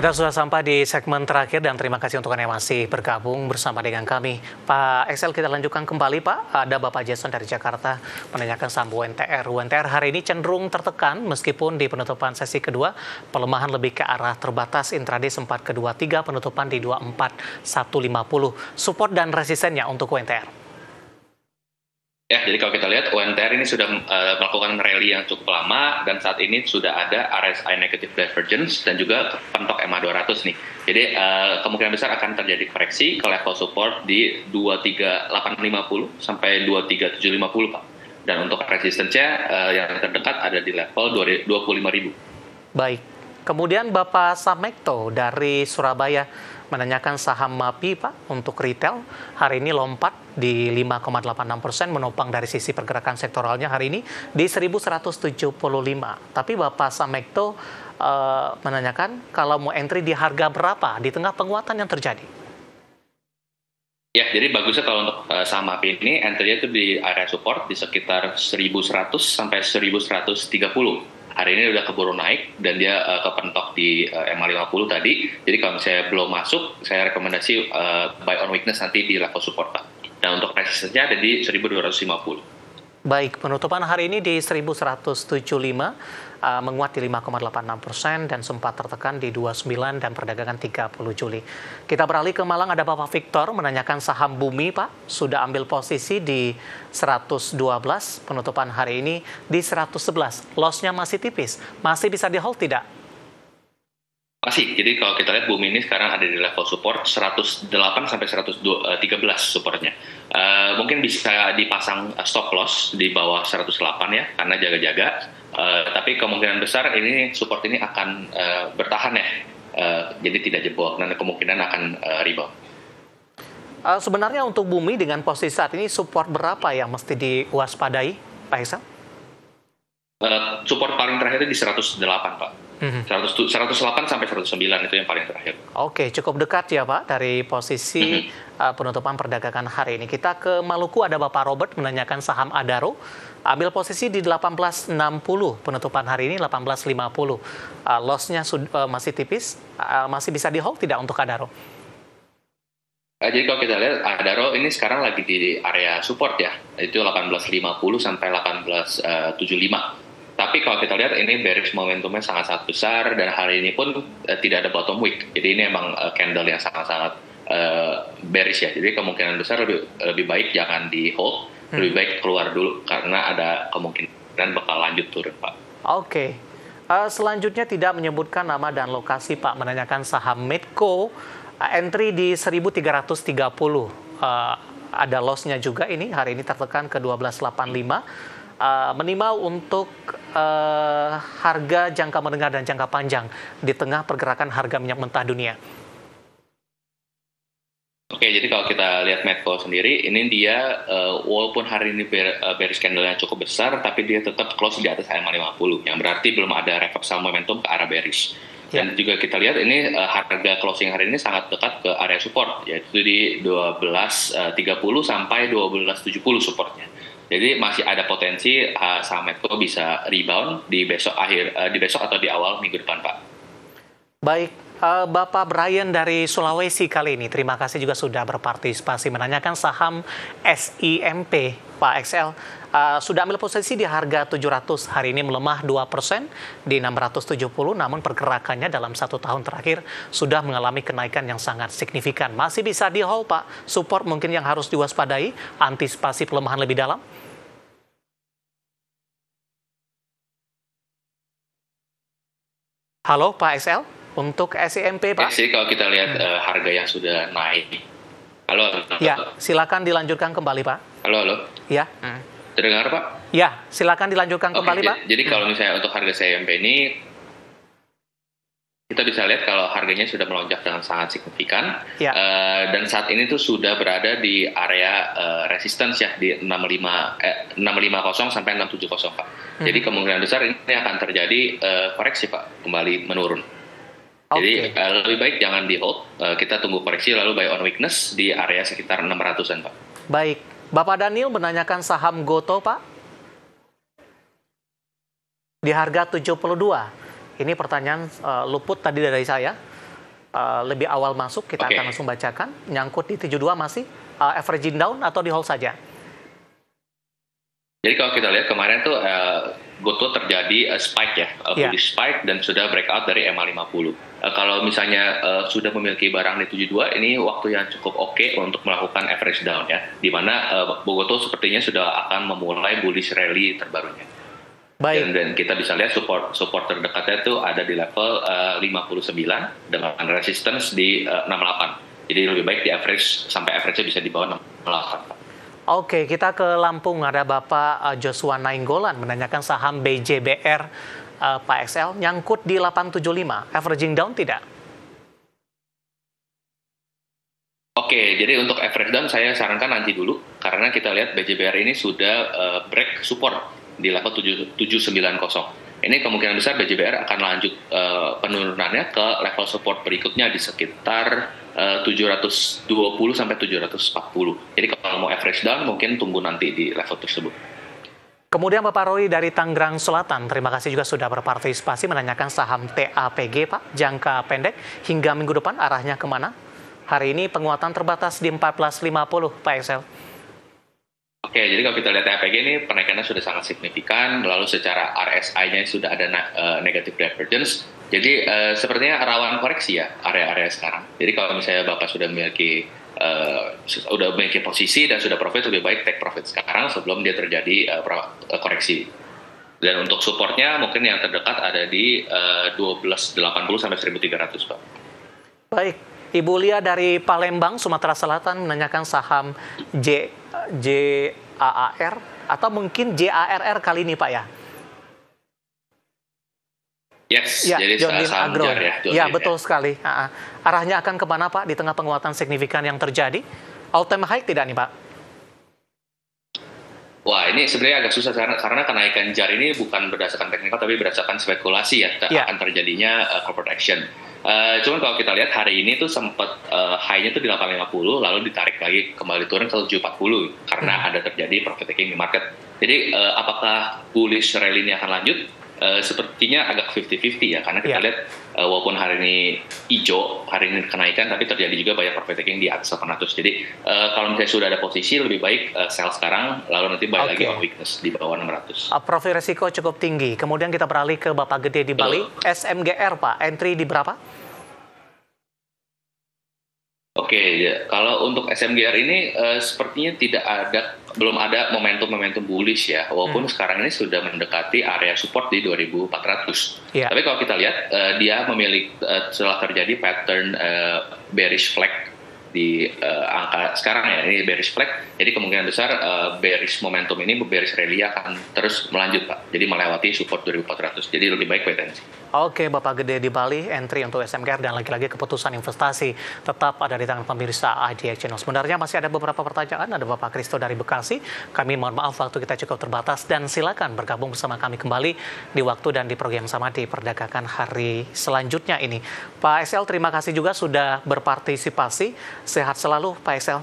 Kita sudah sampai di segmen terakhir dan terima kasih untuk Anda yang masih bergabung bersama dengan kami. Pak Excel, kita lanjutkan kembali Pak. Ada Bapak Jason dari Jakarta menanyakan saham UNTR. UNTR hari ini cenderung tertekan meskipun di penutupan sesi kedua pelemahan lebih ke arah terbatas, intraday sempat ke 23, penutupan di 24.150. Support dan resistennya untuk UNTR. Ya, jadi kalau kita lihat UNTR ini sudah melakukan rally yang cukup lama dan saat ini sudah ada RSI negative divergence dan juga pentok EMA 200 nih. Jadi kemungkinan besar akan terjadi koreksi ke level support di 23850 sampai 23750 Pak. Dan untuk resistennya yang terdekat ada di level 25.000. Baik. Kemudian Bapak Samekto dari Surabaya menanyakan saham MAPI Pak untuk retail hari ini lompat di 5,86%, menopang dari sisi pergerakan sektoralnya hari ini di 1.175. Tapi Bapak Samekto menanyakan kalau mau entry di harga berapa di tengah penguatan yang terjadi. Ya, jadi bagusnya kalau untuk saham MAPI ini entry-nya itu di area support di sekitar 1.100 sampai 1.130. Hari ini udah keburu naik dan dia kepentok di EMA 50 tadi. Jadi kalau misalnya belum masuk, saya rekomendasi buy on weakness nanti di level support Pak. Dan untuk resistennya ada di 1.250. Baik, penutupan hari ini di 1.175, menguat di 5,86% dan sempat tertekan di 29 dan perdagangan 30 Juli. Kita beralih ke Malang, ada Bapak Victor menanyakan saham Bumi Pak, sudah ambil posisi di 112, penutupan hari ini di 111, loss-nya masih tipis, masih bisa di hold tidak? Masih, jadi kalau kita lihat Bumi ini sekarang ada di level support 108 sampai 113 supportnya. Mungkin bisa dipasang stop loss di bawah 108 ya, karena jaga-jaga. Tapi kemungkinan besar ini support ini akan bertahan ya, jadi tidak jebol, dan kemungkinan akan rebound. Sebenarnya untuk Bumi dengan posisi saat ini support berapa yang mesti diwaspadai, Pak Hesa? Support paling terakhir di 108 Pak. 108 sampai 109 itu yang paling terakhir. Oke, cukup dekat ya Pak dari posisi penutupan perdagangan hari ini. Kita ke Maluku, ada Bapak Robert menanyakan saham Adaro. Ambil posisi di 1860, penutupan hari ini 1850. Loss-nya masih tipis, masih bisa di hold tidak untuk Adaro? Jadi kalau kita lihat Adaro ini sekarang lagi di area support ya, itu 1850 sampai 1875. Tapi kalau kita lihat ini bearish momentumnya sangat-sangat besar dan hari ini pun tidak ada bottom wick. Jadi ini emang candle yang sangat-sangat bearish ya. Jadi kemungkinan besar lebih baik jangan di hold, lebih baik keluar dulu karena ada kemungkinan bakal lanjut turun Pak. Oke. Selanjutnya tidak menyebutkan nama dan lokasi Pak, menanyakan saham Medco, entry di 1330. Ada loss-nya juga ini, hari ini tertekan ke 1285. Minimal untuk harga jangka menengah dan jangka panjang di tengah pergerakan harga minyak mentah dunia. Oke, jadi kalau kita lihat Medco sendiri, ini dia walaupun hari ini bearish candle-nya cukup besar, tapi dia tetap close di atas EMA 50, yang berarti belum ada reversal momentum ke arah bearish. Dan juga kita lihat ini harga closing hari ini sangat dekat ke area support, yaitu di 12.30 sampai 12.70 supportnya. Jadi masih ada potensi saham Medco bisa rebound di besok atau di awal minggu depan, Pak. Baik, Bapak Brian dari Sulawesi kali ini, terima kasih juga sudah berpartisipasi menanyakan saham SIMP, Pak XL. Sudah ambil posisi di harga 700, hari ini melemah 2% di 670, namun pergerakannya dalam 1 tahun terakhir sudah mengalami kenaikan yang sangat signifikan. Masih bisa di hold Pak, support mungkin yang harus diwaspadai, antisipasi pelemahan lebih dalam? Halo Pak XL, untuk SIMP Pak. Sih kalau kita lihat harga yang sudah naik. Halo. Ya, silakan dilanjutkan kembali Pak. Halo. Ya. Terdengar Pak? Ya, silakan dilanjutkan kembali Pak. Jadi kalau misalnya untuk harga SIMP ini, kita bisa lihat kalau harganya sudah melonjak dengan sangat signifikan. Ya. Dan saat ini tuh sudah berada di area resistance ya, di 650 sampai 670 Pak. Jadi kemungkinan besar ini akan terjadi koreksi Pak, kembali menurun. Jadi lebih baik jangan di hold, kita tunggu koreksi lalu buy on weakness di area sekitar 600-an Pak. Baik, Bapak Daniel menanyakan saham Goto Pak di harga 72. Ini pertanyaan luput tadi dari saya. lebih awal masuk, kita akan langsung bacakan. Nyangkut di 72 masih averaging down atau di hold saja? Jadi kalau kita lihat kemarin tuh GoTo terjadi spike ya, bullish spike dan sudah breakout dari MA50. Kalau misalnya sudah memiliki barang di 72, ini waktu yang cukup oke untuk melakukan average down ya, di mana GoTo sepertinya sudah akan memulai bullish rally terbarunya. Baik. Dan kita bisa lihat support terdekatnya itu ada di level 59 dengan resistance di 68. Jadi lebih baik di average sampai average-nya bisa di bawah 68. Oke, kita ke Lampung. Ada Bapak Joshua Nainggolan menanyakan saham BJBR Pak XL nyangkut di 875. Averaging down tidak? Oke, jadi untuk average down saya sarankan nanti dulu karena kita lihat BJBR ini sudah break support di level 790. Ini kemungkinan besar BJBR akan lanjut penurunannya ke level support berikutnya di sekitar 720 sampai 740. Jadi kalau mau average down mungkin tunggu nanti di level tersebut. Kemudian Bapak Roy dari Tangerang Selatan, terima kasih juga sudah berpartisipasi menanyakan saham TAPG Pak, jangka pendek hingga minggu depan arahnya kemana? Hari ini penguatan terbatas di 14.50 Pak XL. Oke, jadi kalau kita lihat TAPG ini penaikannya sudah sangat signifikan, lalu secara RSI-nya sudah ada negative divergence, jadi sepertinya rawan koreksi ya area-area sekarang. Jadi kalau misalnya Bapak sudah memiliki posisi dan sudah profit, lebih baik take profit sekarang sebelum dia terjadi koreksi. Dan untuk supportnya mungkin yang terdekat ada di 1280 sampai 1300 Pak. Baik, Ibu Lia dari Palembang, Sumatera Selatan menanyakan saham JAAR atau mungkin JARR kali ini Pak ya? Yes, ya, jadi saham Agro. JAR ya. Ya, betul sekali. Arahnya akan kemana Pak di tengah penguatan signifikan yang terjadi? All time high tidak nih Pak? Wah, ini sebenarnya agak susah karena kenaikan JAR ini bukan berdasarkan teknikal tapi berdasarkan spekulasi ya akan terjadinya corporate action. Cuman kalau kita lihat hari ini tuh sempat high-nya tuh di 850 lalu ditarik lagi kembali turun ke 740 karena ada terjadi profit taking di market. Jadi apakah bullish rally ini akan lanjut? Sepertinya agak 50-50 ya karena kita lihat walaupun hari ini hijau, hari ini kenaikan tapi terjadi juga banyak profit taking di atas 800. Jadi kalau misalnya sudah ada posisi lebih baik sell sekarang lalu nanti balik lagi on weakness di bawah 600. Profil resiko cukup tinggi. Kemudian kita beralih ke Bapak Gede di Bali. SMGR Pak, entry di berapa? Oke, ya. Kalau untuk SMGR ini sepertinya belum ada momentum bullish ya, walaupun sekarang ini sudah mendekati area support di 2400. Tapi kalau kita lihat dia memiliki setelah terjadi pattern bearish flag di angka sekarang ya, ini bearish flag, jadi kemungkinan besar bearish momentum ini, bearish rally akan terus melanjut Pak, jadi melewati support 2400, jadi lebih baik wait and see. Oke, Bapak Gede di Bali, entry untuk SMGR dan lagi-lagi keputusan investasi tetap ada di tangan pemirsa IDX Channel. Sebenarnya masih ada beberapa pertanyaan, ada Bapak Kristo dari Bekasi, kami mohon maaf waktu kita cukup terbatas dan silakan bergabung bersama kami kembali di waktu dan di program sama di perdagangan hari selanjutnya ini. Pak XL, terima kasih juga sudah berpartisipasi. Sehat selalu Pak XL.